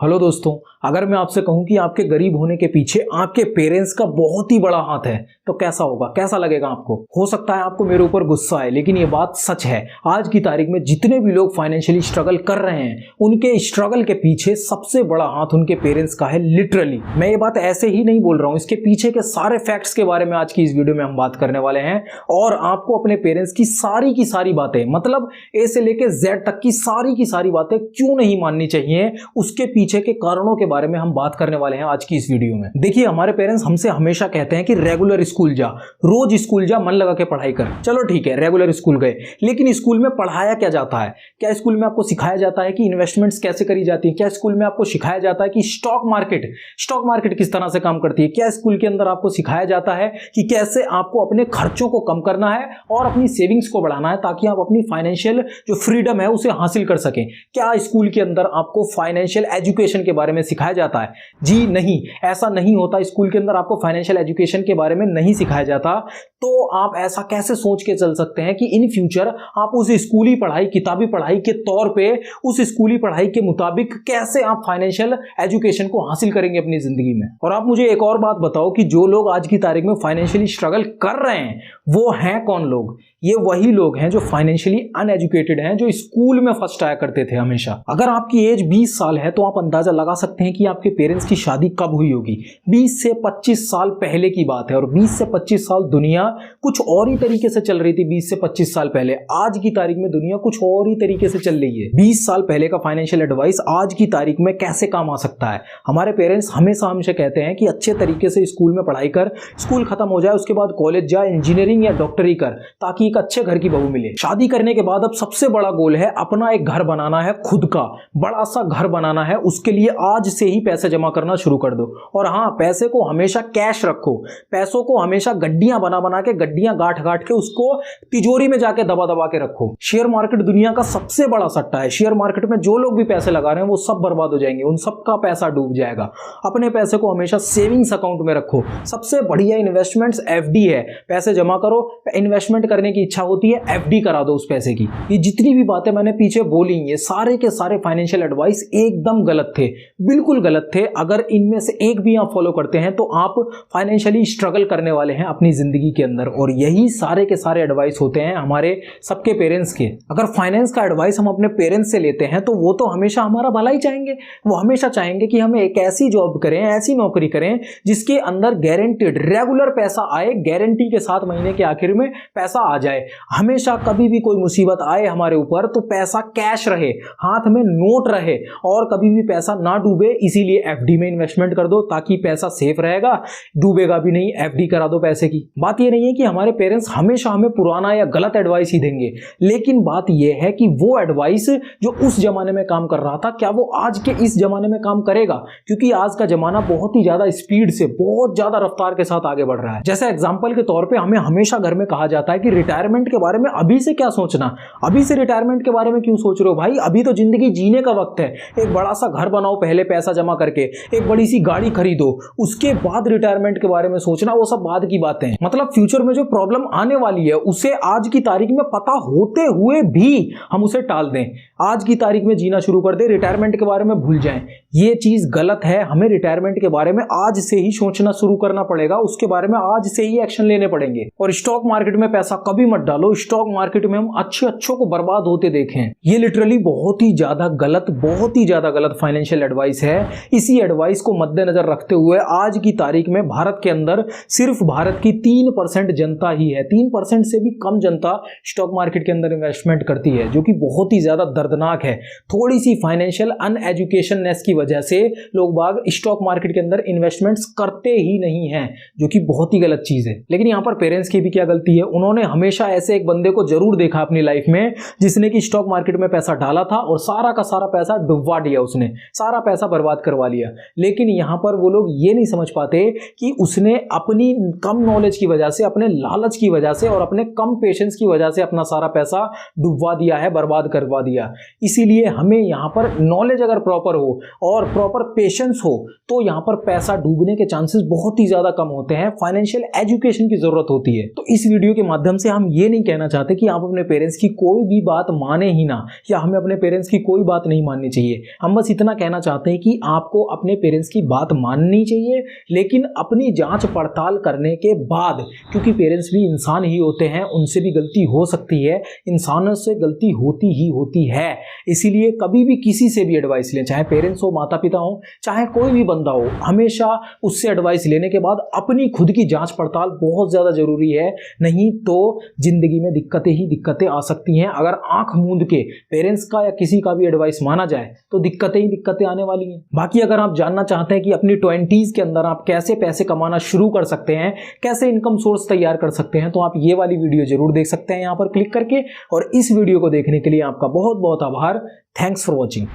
Hello दोस्तों, अगर मैं आपसे कहूं कि आपके गरीब होने के पीछे आपके पेरेंट्स का बहुत ही बड़ा हाथ है तो कैसा होगा, कैसा लगेगा आपको? हो सकता है आपको मेरे ऊपर गुस्सा आए, लेकिन ये बात सच है। आज की तारीख में जितने भी लोग फाइनेंशियली स्ट्रगल कर रहे हैं, उनके स्ट्रगल के पीछे सबसे बड़ा हाथ उनके पेरेंट्स का है। लिटरली मैं ये बात ऐसे ही नहीं बोल रहा हूं, इसके पीछे के सारे फैक्ट्स के बारे में आज की इस वीडियो में हम बात करने वाले हैं। और आपको अपने पेरेंट्स की सारी बातें, मतलब ए से लेके जेड तक की सारी बातें क्यों नहीं माननी चाहिए, उसके पीछे के कारणों के बारे में हम बात करने वाले हैं आज की इस वीडियो में। देखिए, हमारे पेरेंट्स हमसे हमेशा कहते हैं कि रेगुलर स्कूल जा, रोज स्कूल जा, मन लगा के पढ़ाई कर। चलो ठीक है, रेगुलर स्कूल गए, लेकिन स्कूल में पढ़ाया क्या जाता है? क्या स्कूल में आपको सिखाया जाता है कि इन्वेस्टमेंट्स कैसे करी जाती है? क्या स्कूल में आपको सिखाया जाता है कि स्टॉक मार्केट किस तरह से काम करती है? क्या स्कूल के अंदर आपको सिखाया जाता है कि कैसे आपको अपने खर्चों को कम करना है और अपनी सेविंग्स को बढ़ाना है ताकि आप अपनी फाइनेंशियल जो फ्रीडम है उसे हासिल कर सकें? क्या स्कूल के अंदर आपको फाइनेंशियल एजुकेशन के बारे में सिखाया जाता है? जी नहीं, ऐसा नहीं होता। स्कूल के अंदर आपको फाइनेंशियल एजुकेशन के बारे में नहीं सिखाया जाता। तो आप ऐसा कैसे सोच के चल सकते हैं कि इन फ्यूचर आप उस स्कूली पढ़ाई, किताबी पढ़ाई के तौर पे, उस स्कूली पढ़ाई के मुताबिक कैसे आप फाइनेंशियल एजुकेशन को हासिल करेंगे अपनी जिंदगी में? और आप मुझे एक और बात बताओ कि जो लोग आज की तारीख में फाइनेंशियली स्ट्रगल कर रहे हैं वो हैं कौन लोग? ये वही लोग हैं जो फाइनेंशियली अनएजुकेटेड हैं, जो स्कूल में फर्स्ट आया करते थे हमेशा। अगर आपकी एज 20 साल है तो आप अंदाजा लगा सकते हैं कि आपके पेरेंट्स की शादी कब हुई होगी। 20 से 25 साल पहले की बात है। और 20 से 25 साल दुनिया कुछ और ही तरीके से चल रही थी। 20 से 25 साल पहले, आज की तारीख में दुनिया कुछ और ही तरीके से चल रही है। 20 साल पहले का फाइनेंशियल एडवाइस आज की तारीख में कैसे काम आ सकता है? हमारे पेरेंट्स हमेशा हमसे कहते हैं कि अच्छे तरीके से स्कूल में पढ़ाई कर, स्कूल खत्म हो जाए उसके बाद कॉलेज जा, इंजीनियरिंग या डॉक्टरी कर, ताकि एक अच्छे घर की बहू मिले। शादी करने के बाद अब सबसे बड़ा गोल है अपना एक घर बनाना है, खुद का बड़ा सा घर बनाना है। उसके लिए आज से ही पैसे जमा करना शुरू कर दो। और हाँ, पैसे को हमेशा कैश रखो। पैसों को हमेशा गड्डियां बना के, गड्डियां गांठ के उसको तिजोरी में जाके दबा के रखो। शेयर मार्केट दुनिया का सबसे बड़ा सट्टा है। शेयर मार्केट में जो लोग भी पैसे लगा रहे हैं वो सब बर्बाद हो जाएंगे, उन सबका पैसा डूब जाएगा। अपने पैसे को हमेशा सेविंग्स अकाउंट में रखो। सबसे बढ़िया इन्वेस्टमेंट्स एफडी है। पैसे जमा करो, इन्वेस्टमेंट करने की इच्छा होती है, एफडी करा दो उस पैसे की। ये जितनी भी बातें मैंने पीछे बोली, ये सारे के सारे फाइनेंशियल एडवाइस एकदम गलत थे, बिल्कुल गलत थे। अगर इनमें से एक भी आप फॉलो करते हैं तो आप फाइनेंशियली स्ट्रगल करने वाले हैं अपनी जिंदगी के अंदर। और यही सारे के सारे एडवाइस होते हैं हमारे सबके पेरेंट्स के। अगर फाइनेंस का एडवाइस हम अपने पेरेंट्स से लेते हैं तो वो तो हमेशा हमारा भला ही चाहेंगे। वो हमेशा चाहेंगे कि हमें एक ऐसी जॉब करें, ऐसी नौकरी करें जिसके अंदर गारंटीड रेगुलर पैसा आए, गारंटी के साथ महीने के आखिर में पैसा आ जाए। हमेशा कभी भी कोई मुसीबत आए हमारे ऊपर तो पैसा कैश रहे, हाथ में नोट रहे और कभी भी पैसा ना डूबे। इसीलिए एफडी में इन्वेस्टमेंट कर दो ताकि पैसा सेफ रहेगा, डूबेगा भी नहीं। एफडी करा दो पैसे की। बात ये नहीं है कि हमारे पेरेंट्स हमेशा हमें पुराना या गलत एडवाइस ही देंगे, लेकिन बात यह है कि वो एडवाइस जो उस जमाने में काम कर रहा था, क्या वो आज के इस जमाने में काम करेगा? क्योंकि आज का जमाना बहुत ही ज्यादा स्पीड से, बहुत ज्यादा रफ्तार के साथ आगे बढ़ रहा है। जैसे एग्जांपल के तौर पे हमें हमेशा घर में कहा जाता है कि रिटायरमेंट के बारे में अभी से क्या सोचना, अभी से रिटायरमेंट के बारे में क्यों सोच रहे हो भाई? अभी तो जिंदगी जीने का वक्त है। एक बड़ा सा घर बनाओ पहले पैसा जमा करके, एक बड़ी सी गाड़ी खरीदो, उसके बाद रिटायरमेंट के बारे में सोचना, वो सब बाद की बातें हैं। मतलब फ्यूचर में जो प्रॉब्लम आने वाली है उसे आज की तारीख में पता होते हुए भी हम उसे टाल दें, आज की तारीख में जीना शुरू कर दें, रिटायरमेंट के बारे में भूल जाएं। ये चीज गलत है। हमें रिटायरमेंट के बारे में आज से ही सोचना शुरू करना पड़ेगा, उसके बारे में आज से ही एक्शन लेने पड़ेंगे। और स्टॉक मार्केट में पैसा कभी मत डालो। स्टॉक मार्केट में हम अच्छों को बर्बाद होते देखें। ये लिटरली बहुत ही ज्यादा गलत फाइनेंशियल एडवाइस है। इसी एडवाइस को मद्देनजर रखते हुए आज की तारीख में भारत के अंदर सिर्फ भारत की 3% जनता ही है, 3% से भी कम जनता स्टॉक मार्केट के अंदर इन्वेस्टमेंट करती है, जो कि बहुत ही ज्यादा दर्दनाक है। थोड़ी सी फाइनेंशियल अनएजुकेशननेस की वजह से लोग बाग स्टॉक मार्केट के अंदर इन्वेस्टमेंट्स करते ही नहीं हैं, जो कि बहुत ही गलत चीज है। लेकिन यहां पर पेरेंट्स की भी क्या गलती है? उन्होंने हमेशा ऐसे एक बंदे को जरूर देखा अपनी लाइफ में जिसने कि स्टॉक मार्केट में पैसा डाला था और सारा का सारा पैसा डुबवा दिया, उसने सारा पैसा बर्बाद करवा लिया। लेकिन यहां पर वो लोग ये नहीं समझ पाते कि उसने अपनी कम नॉलेज की वजह से, अपने लालच की वजह से और अपने कम पेशेंस की वजह से अपना सारा पैसा डुबवा दिया है, बर्बाद करवा दिया। इसीलिए हमें यहां पर नॉलेज अगर प्रॉपर हो और प्रॉपर पेशेंस हो तो यहां पर पैसा डूबने के चांसेस बहुत ही ज्यादा कम होते हैं। फाइनेंशियल एजुकेशन की जरूरत होती है। तो इस वीडियो के माध्यम से हम ये नहीं कहना चाहते कि आप अपने पेरेंट्स की कोई भी बात माने ही ना, या हमें अपने पेरेंट्स की कोई बात नहीं माननी चाहिए। हम बस इतना इतना कहना चाहते हैं कि आपको अपने पेरेंट्स की बात माननी चाहिए, लेकिन अपनी जांच पड़ताल करने के बाद, क्योंकि पेरेंट्स भी इंसान ही होते हैं, उनसे भी गलती हो सकती है, इंसानों से गलती होती ही होती है। इसीलिए कभी भी किसी से भी एडवाइस लें, चाहे पेरेंट्स हो, माता पिता हो, चाहे कोई भी बंदा हो, हमेशा उससे एडवाइस लेने के बाद अपनी खुद की जांच पड़ताल बहुत ज़्यादा जरूरी है। नहीं तो जिंदगी में दिक्कतें ही दिक्कतें आ सकती हैं। अगर आंख मूंद के पेरेंट्स का या किसी का भी एडवाइस माना जाए तो दिक्कतें ही दिक्कतें आने वाली हैं। बाकी अगर आप जानना चाहते हैं कि अपनी 20s के अंदर आप कैसे पैसे कमाना शुरू कर सकते हैं, कैसे इनकम सोर्स तैयार कर सकते हैं, तो आप ये वाली वीडियो जरूर देख सकते हैं यहाँ पर क्लिक करके। और इस वीडियो को देखने के लिए आपका बहुत बहुत आभार। Thanks for watching.